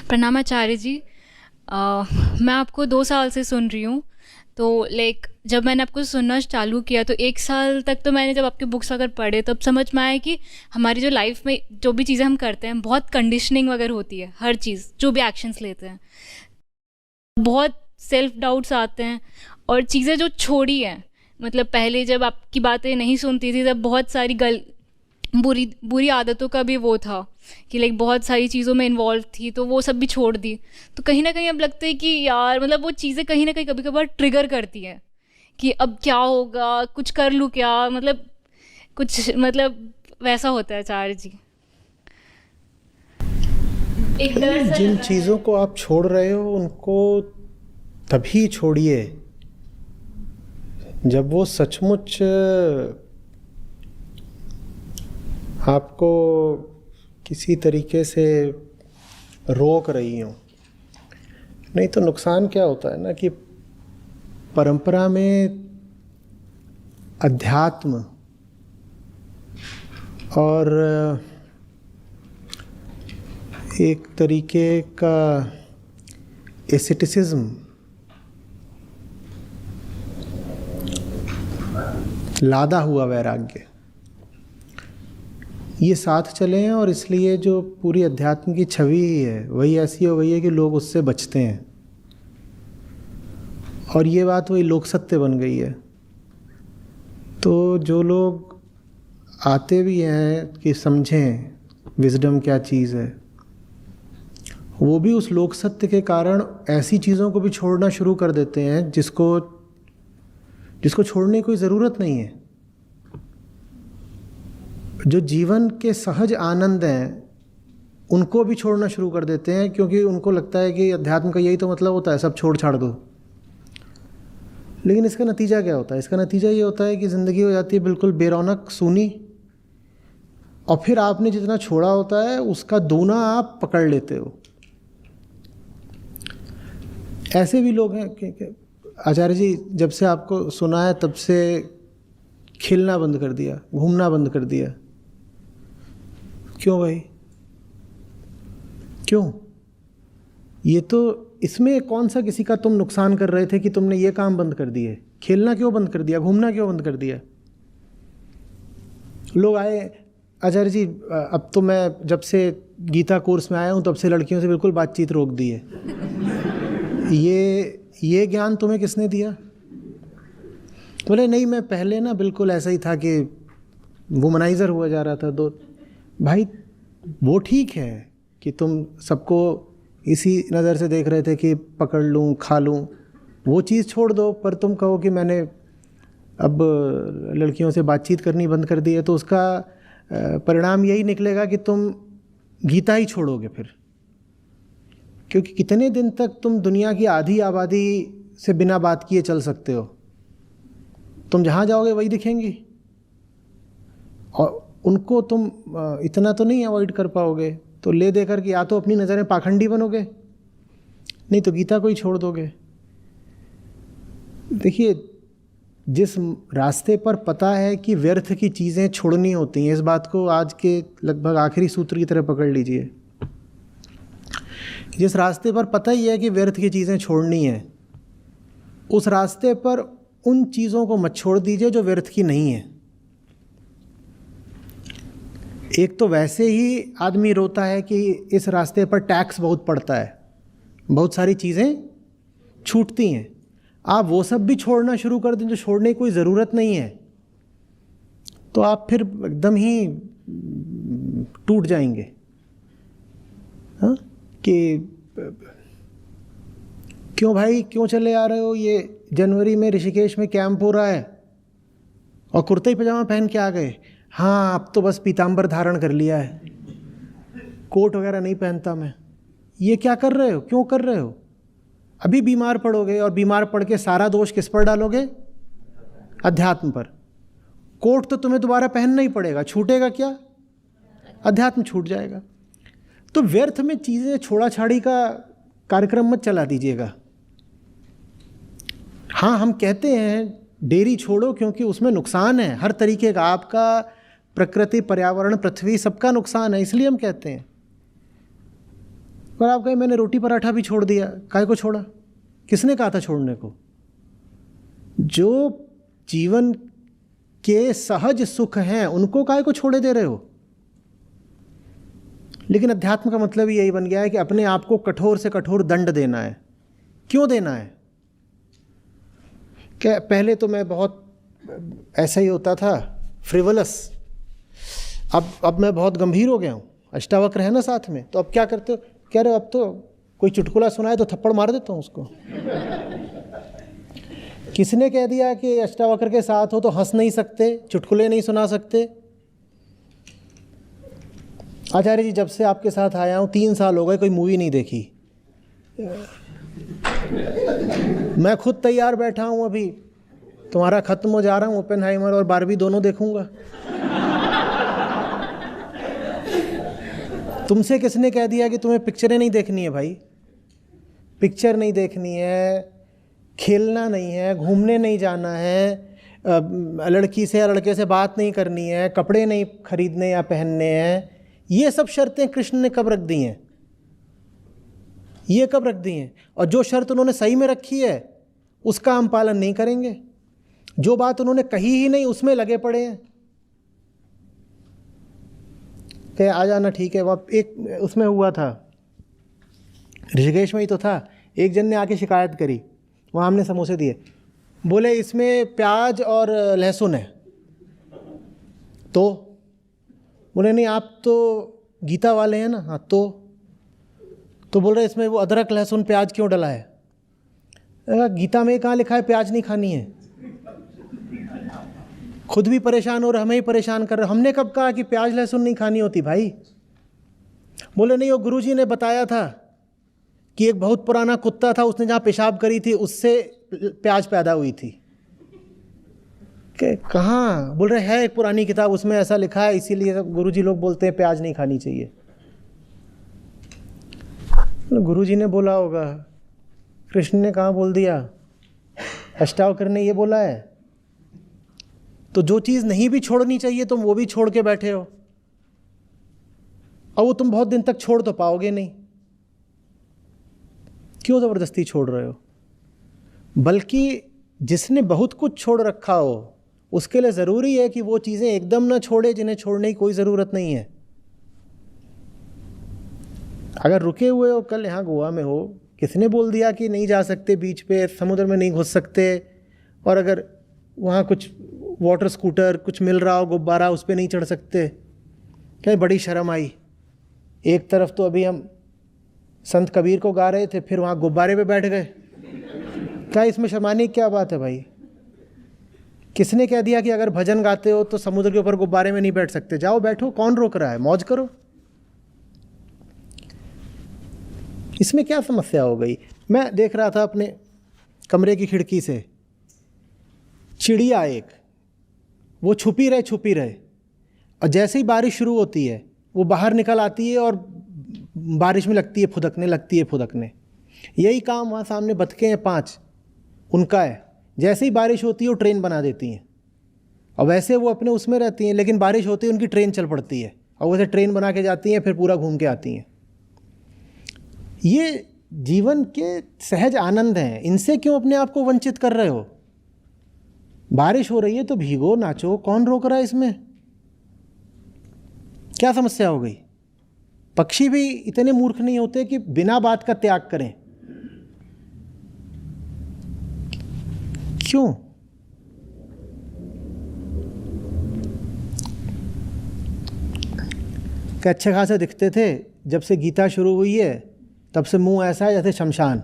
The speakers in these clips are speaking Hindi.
प्रणाम आचार्य जी। मैं आपको 2 साल से सुन रही हूँ। तो लाइक जब मैंने आपको सुनना चालू किया तो 1 साल तक तो मैंने जब आपके बुक्स अगर पढ़े तब समझ में आया कि हमारी जो लाइफ में जो भी चीज़ें हम करते हैं बहुत कंडीशनिंग वगैरह होती है। हर चीज़ जो भी एक्शंस लेते हैं बहुत सेल्फ डाउट्स आते हैं। और चीज़ें जो छोड़ी हैं, मतलब पहले जब आपकी बातें नहीं सुनती थी तब बहुत सारी बुरी बुरी आदतों का भी वो था कि लाइक बहुत सारी चीज़ों में इन्वॉल्व थी, तो वो सब भी छोड़ दी। तो कहीं ना कहीं अब लगता है कि यार मतलब वो चीज़ें कहीं ना कहीं कभी कभार ट्रिगर करती हैं कि अब क्या होगा, कुछ कर लूँ क्या, मतलब कुछ मतलब वैसा होता है आचार्य जी। एक डर सा जिन लगा चीज़ों है। को आप छोड़ रहे हो उनको तभी छोड़िए जब वो सचमुच आपको किसी तरीके से रोक रही हो। नहीं तो नुकसान क्या होता है ना कि परंपरा में अध्यात्म और एक तरीके का एसेटिसिज्म, लादा हुआ वैराग्य, ये साथ चले हैं। और इसलिए जो पूरी अध्यात्म की छवि है वही ऐसी हो गई है कि लोग उससे बचते हैं। और ये बात वही लोक सत्य बन गई है। तो जो लोग आते भी हैं कि समझें विजडम क्या चीज़ है, वो भी उस लोक सत्य के कारण ऐसी चीज़ों को भी छोड़ना शुरू कर देते हैं जिसको छोड़ने की कोई ज़रूरत नहीं है। जो जीवन के सहज आनंद हैं उनको भी छोड़ना शुरू कर देते हैं, क्योंकि उनको लगता है कि अध्यात्म का यही तो मतलब होता है, सब छोड़ छाड़ दो। लेकिन इसका नतीजा क्या होता है? इसका नतीजा ये होता है कि ज़िंदगी हो जाती है बिल्कुल बेरौनक, सूनी। और फिर आपने जितना छोड़ा होता है उसका दूना आप पकड़ लेते हो। ऐसे भी लोग हैं कि आचार्य जी जब से आपको सुना है तब से खेलना बंद कर दिया, घूमना बंद कर दिया। क्यों भाई, क्यों? ये तो इसमें कौन सा किसी का तुम नुकसान कर रहे थे कि तुमने ये काम बंद कर दिए? खेलना क्यों बंद कर दिया? घूमना क्यों बंद कर दिया? लोग आए, आचार्य जी अब तो मैं जब से गीता कोर्स में आया हूँ तब से लड़कियों से बिल्कुल बातचीत रोक दी है। ये ज्ञान तुम्हें किसने दिया? बोले नहीं, मैं पहले ना बिल्कुल ऐसा ही था कि वुमनाइज़र हुआ जा रहा था। तो भाई वो ठीक है कि तुम सबको इसी नज़र से देख रहे थे कि पकड़ लूँ खा लूँ, वो चीज़ छोड़ दो। पर तुम कहो कि मैंने अब लड़कियों से बातचीत करनी बंद कर दी है, तो उसका परिणाम यही निकलेगा कि तुम गीता ही छोड़ोगे फिर। क्योंकि कितने दिन तक तुम दुनिया की आधी आबादी से बिना बात किए चल सकते हो? तुम जहाँ जाओगे वही दिखेंगी, और उनको तुम इतना तो नहीं अवॉइड कर पाओगे। तो ले दे कर कि या तो अपनी नज़रें पाखंडी बनोगे, नहीं तो गीता को ही छोड़ दोगे। देखिए, जिस रास्ते पर पता है कि व्यर्थ की चीज़ें छोड़नी होती हैं, इस बात को आज के लगभग आखिरी सूत्र की तरह पकड़ लीजिए। जिस रास्ते पर पता ही है कि व्यर्थ की चीज़ें छोड़नी है, उस रास्ते पर उन चीज़ों को मत छोड़ दीजिए जो व्यर्थ की नहीं है। एक तो वैसे ही आदमी रोता है कि इस रास्ते पर टैक्स बहुत पड़ता है, बहुत सारी चीज़ें छूटती हैं। आप वो सब भी छोड़ना शुरू कर दें जो छोड़ने की कोई ज़रूरत नहीं है, तो आप फिर एकदम ही टूट जाएंगे। हाँ, कि क्यों भाई, क्यों चले आ रहे हो? ये जनवरी में ऋषिकेश में कैंप हो रहा है और कुर्ता ही पजामा पहन के आ गए। हाँ, अब तो बस पीताम्बर धारण कर लिया है, कोट वगैरह नहीं पहनता मैं। ये क्या कर रहे हो? क्यों कर रहे हो? अभी बीमार पड़ोगे, और बीमार पड़ के सारा दोष किस पर डालोगे? अध्यात्म पर। कोट तो तुम्हें दोबारा पहनना ही पड़ेगा, छूटेगा क्या? अध्यात्म छूट जाएगा। तो व्यर्थ में चीज़ें छोड़ा छाड़ी का कार्यक्रम मत चला दीजिएगा। हाँ, हम कहते हैं डेयरी छोड़ो क्योंकि उसमें नुकसान है हर तरीके का, आपका, प्रकृति, पर्यावरण, पृथ्वी, सबका नुकसान है, इसलिए हम कहते हैं। पर आप कहें मैंने रोटी पराठा भी छोड़ दिया, काहे को छोड़ा? किसने कहा था छोड़ने को? जो जीवन के सहज सुख हैं उनको काहे को छोड़े दे रहे हो? लेकिन अध्यात्म का मतलब यही बन गया है कि अपने आप को कठोर से कठोर दंड देना है। क्यों देना है? क्या पहले तो मैं बहुत ऐसा ही होता था, फ्रिवलस। अब मैं बहुत गंभीर हो गया हूँ। अष्टावक्र है ना साथ में, तो अब क्या करते हो? कह रहे हो अब तो कोई चुटकुला सुनाए तो थप्पड़ मार देता हूँ उसको। किसने कह दिया कि अष्टावक्र के साथ हो तो हंस नहीं सकते, चुटकुले नहीं सुना सकते? आचार्य जी, जब से आपके साथ आया हूँ 3 साल हो गए, कोई मूवी नहीं देखी। मैं खुद तैयार बैठा हूँ, अभी तुम्हारा खत्म हो जा रहा हूँ, ओपेनहाइमर और बारबी दोनों देखूंगा। तुमसे किसने कह दिया कि तुम्हें पिक्चरें नहीं देखनी है भाई? पिक्चर नहीं देखनी है, खेलना नहीं है, घूमने नहीं जाना है, लड़की से या लड़के से बात नहीं करनी है, कपड़े नहीं खरीदने या पहनने हैं। ये सब शर्तें कृष्ण ने कब रख दी हैं? ये कब रख दी हैं? और जो शर्त उन्होंने सही में रखी है उसका हम पालन नहीं करेंगे। जो बात उन्होंने कही ही नहीं उसमें लगे पड़े हैं। कहे आ जाना, ठीक है। वहाँ एक उसमें हुआ था, ऋषिकेश में ही तो था, एक जन ने आके शिकायत करी, वहाँ हमने समोसे दिए, बोले इसमें प्याज और लहसुन है। तो बोले नहीं आप तो गीता वाले हैं ना। हाँ तो बोल रहे इसमें वो अदरक लहसुन प्याज क्यों डला है? गीता में कहाँ लिखा है प्याज नहीं खानी है? खुद भी परेशान हो रहे, हमें ही परेशान कर रहे। हमने कब कहा कि प्याज लहसुन नहीं खानी होती भाई? बोले नहीं, वो गुरुजी ने बताया था कि एक बहुत पुराना कुत्ता था, उसने जहाँ पेशाब करी थी उससे प्याज पैदा हुई थी। कहाँ? बोल रहे है एक पुरानी किताब, उसमें ऐसा लिखा है, इसीलिए गुरुजी लोग बोलते हैं प्याज नहीं खानी चाहिए। गुरुजी ने बोला होगा, कृष्ण ने कहाँ बोल दिया, अष्टावक्र ने ये बोला है। तो जो चीज़ नहीं भी छोड़नी चाहिए तुम वो भी छोड़ के बैठे हो, और वो तुम बहुत दिन तक छोड़ तो पाओगे नहीं। क्यों ज़बरदस्ती छोड़ रहे हो? बल्कि जिसने बहुत कुछ छोड़ रखा हो उसके लिए ज़रूरी है कि वो चीज़ें एकदम ना छोड़े जिन्हें छोड़ने की कोई ज़रूरत नहीं है। अगर रुके हुए हो, कल यहाँ गोवा में हो, किसने बोल दिया कि नहीं जा सकते बीच पे, समुद्र में नहीं घुस सकते, और अगर वहाँ कुछ वाटर स्कूटर कुछ मिल रहा हो, गुब्बारा, उस पर नहीं चढ़ सकते? क्या बड़ी शर्म आई। एक तरफ तो अभी हम संत कबीर को गा रहे थे, फिर वहाँ गुब्बारे पे बैठ गए। क्या इसमें शर्माने की क्या बात है भाई? किसने कह दिया कि अगर भजन गाते हो तो समुद्र के ऊपर गुब्बारे में नहीं बैठ सकते? जाओ बैठो, कौन रोक रहा है? मौज करो। इसमें क्या समस्या हो गई? मैं देख रहा था अपने कमरे की खिड़की से, चिड़िया एक, वो छुपी रहे, और जैसे ही बारिश शुरू होती है वो बाहर निकल आती है और बारिश में लगती है फुदकने। यही काम वहाँ सामने बतखें हैं 5, उनका है। जैसे ही बारिश होती है वो ट्रेन बना देती हैं, और वैसे वो अपने उसमें रहती हैं, लेकिन बारिश होती है उनकी ट्रेन चल पड़ती है, और वैसे ट्रेन बना के जाती हैं, फिर पूरा घूम के आती हैं। ये जीवन के सहज आनंद हैं, इनसे क्यों अपने आप को वंचित कर रहे हो? बारिश हो रही है तो भीगो, नाचो, कौन रोक रहा है इसमें? क्या समस्या हो गई? पक्षी भी इतने मूर्ख नहीं होते कि बिना बात का त्याग करें। क्यों? कि अच्छे खासे दिखते थे, जब से गीता शुरू हुई है तब से मुंह ऐसा है जैसे शमशान।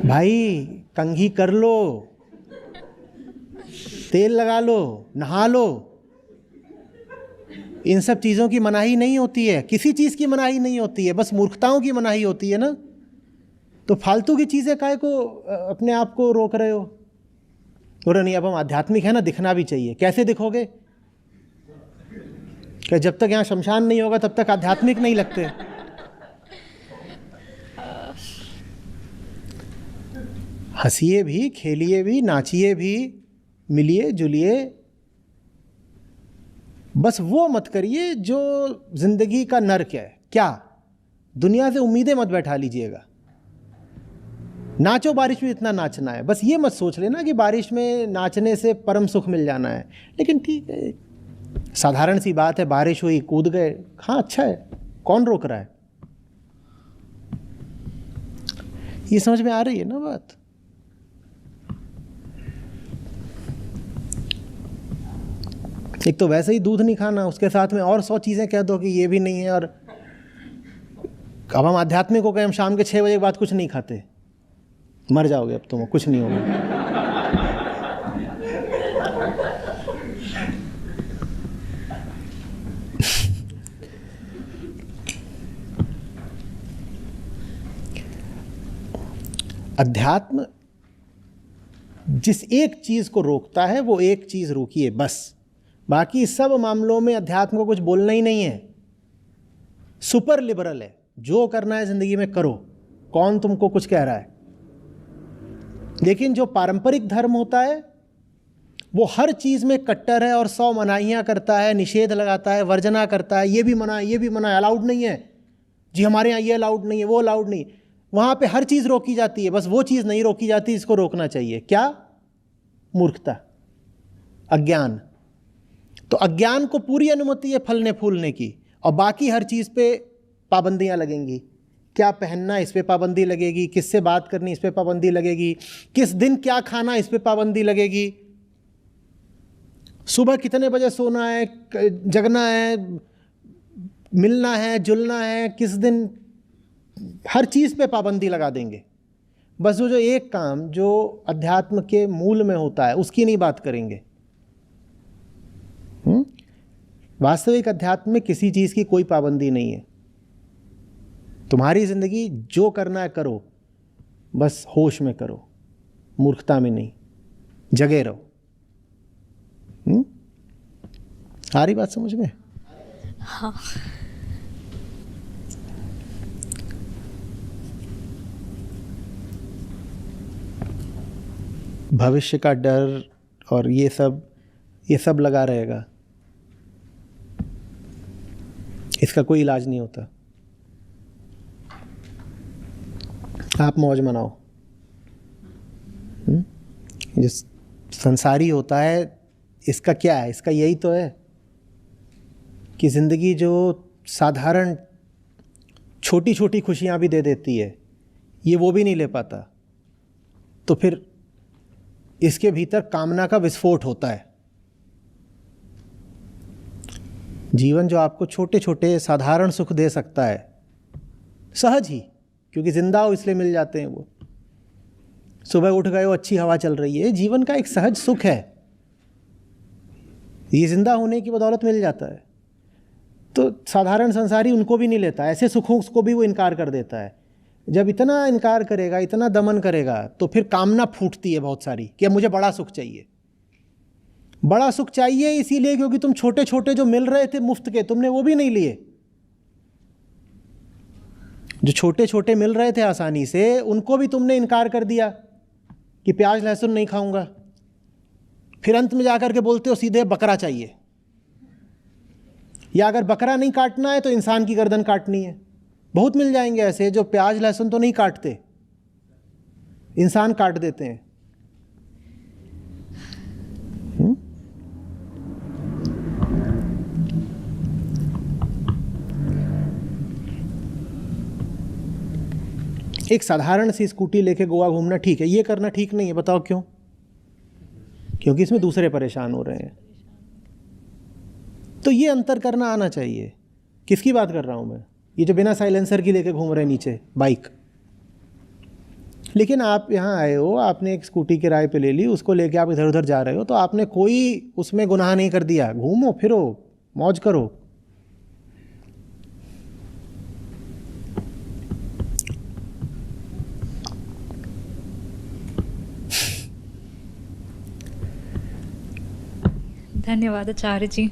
भाई कंघी कर लो, तेल लगा लो, नहा लो। इन सब चीज़ों की मनाही नहीं होती है, किसी चीज़ की मनाही नहीं होती है, बस मूर्खताओं की मनाही होती है ना। तो फालतू की चीज़ें काहे को अपने आप को रोक रहे हो? बोले नहीं अब हम आध्यात्मिक है ना, दिखना भी चाहिए। कैसे दिखोगे? कि जब तक यहाँ शमशान नहीं होगा तब तक आध्यात्मिक नहीं लगते। हंसिए भी, खेलिए भी, नाचिए भी, मिलिए जुलिए, बस वो मत करिए जो जिंदगी का नर्क है। क्या? दुनिया से उम्मीदें मत बैठा लीजिएगा। नाचो बारिश में इतना नाचना है, बस ये मत सोच लेना कि बारिश में नाचने से परम सुख मिल जाना है। लेकिन ठीक है, साधारण सी बात है, बारिश हुई कूद गए, हाँ अच्छा है, कौन रोक रहा है? ये समझ में आ रही है ना बात? एक तो वैसे ही दूध नहीं खाना, उसके साथ में और 100 चीज़ें कह दो कि ये भी नहीं है। और अब हम आध्यात्मिक हो गए, हम शाम के 6 बजे के बाद कुछ नहीं खाते, मर जाओगे अब तुम, कुछ नहीं होगा। अध्यात्म जिस एक चीज को रोकता है वो एक चीज रोकिए बस, बाकी सब मामलों में अध्यात्म को कुछ बोलना ही नहीं है। सुपर लिबरल है, जो करना है जिंदगी में करो, कौन तुमको कुछ कह रहा है। लेकिन जो पारंपरिक धर्म होता है वो हर चीज में कट्टर है और 100 मनाहियां करता है, निषेध लगाता है, वर्जना करता है, ये भी मना है, ये भी मना है, अलाउड नहीं है जी, हमारे यहाँ ये अलाउड नहीं है, वो अलाउड नहीं। वहां पे हर चीज रोकी जाती है, बस वो चीज नहीं रोकी जाती, इसको रोकना चाहिए। क्या? मूर्खता, अज्ञान। तो अज्ञान को पूरी अनुमति है फलने फूलने की, और बाकी हर चीज पे पाबंदियां लगेंगी। क्या पहनना, इस पे पाबंदी लगेगी, किससे बात करनी, इस पे पाबंदी लगेगी, किस दिन क्या खाना, इस पे पाबंदी लगेगी, सुबह कितने बजे सोना है, जगना है, मिलना है, जुलना है, किस दिन, हर चीज पे पाबंदी लगा देंगे। बस वो जो एक काम जो अध्यात्म के मूल में होता है उसकी नहीं बात करेंगे। वास्तविक अध्यात्म में किसी चीज की कोई पाबंदी नहीं है। तुम्हारी जिंदगी जो करना है करो, बस होश में करो, मूर्खता में नहीं, जगे रहो। आ रही बात समझ में? हाँ। भविष्य का डर और ये सब लगा रहेगा, इसका कोई इलाज नहीं होता। आप मौज मनाओ। जो संसारी होता है इसका क्या है? इसका यही तो है कि जिंदगी जो साधारण छोटी छोटी खुशियां भी दे देती है, ये वो भी नहीं ले पाता, तो फिर इसके भीतर कामना का विस्फोट होता है। जीवन जो आपको छोटे छोटे साधारण सुख दे सकता है, सहज ही, क्योंकि जिंदा हो इसलिए मिल जाते हैं वो। सुबह उठ गए हो, अच्छी हवा चल रही है, जीवन का एक सहज सुख है, ये जिंदा होने की बदौलत मिल जाता है। तो साधारण संसारी उनको भी नहीं लेता, ऐसे सुखों को भी वो इनकार कर देता है। जब इतना इनकार करेगा, इतना दमन करेगा, तो फिर कामना फूटती है बहुत सारी कि अब मुझे बड़ा सुख चाहिए। बड़ा सुख चाहिए इसीलिए क्योंकि तुम छोटे छोटे जो मिल रहे थे मुफ्त के, तुमने वो भी नहीं लिए। जो छोटे छोटे मिल रहे थे आसानी से, उनको भी तुमने इनकार कर दिया कि प्याज लहसुन नहीं खाऊंगा। फिर अंत में जाकर के बोलते हो सीधे बकरा चाहिए, या अगर बकरा नहीं काटना है तो इंसान की गर्दन काटनी है। बहुत मिल जाएंगे ऐसे जो प्याज लहसुन तो नहीं काटते, इंसान काट देते हैं। एक साधारण सी स्कूटी लेके गोवा घूमना ठीक है, ये करना ठीक नहीं है। बताओ क्यों? क्योंकि इसमें दूसरे परेशान हो रहे हैं। तो ये अंतर करना आना चाहिए। किसकी बात कर रहा हूं मैं? ये जो बिना साइलेंसर की लेके घूम रहे हैं नीचे बाइक। लेकिन आप यहाँ आए हो, आपने एक स्कूटी किराए पे ले ली, उसको लेके आप इधर उधर जा रहे हो, तो आपने कोई उसमें गुनाह नहीं कर दिया। घूमो फिरो, मौज करो। धन्यवाद आचार्य जी।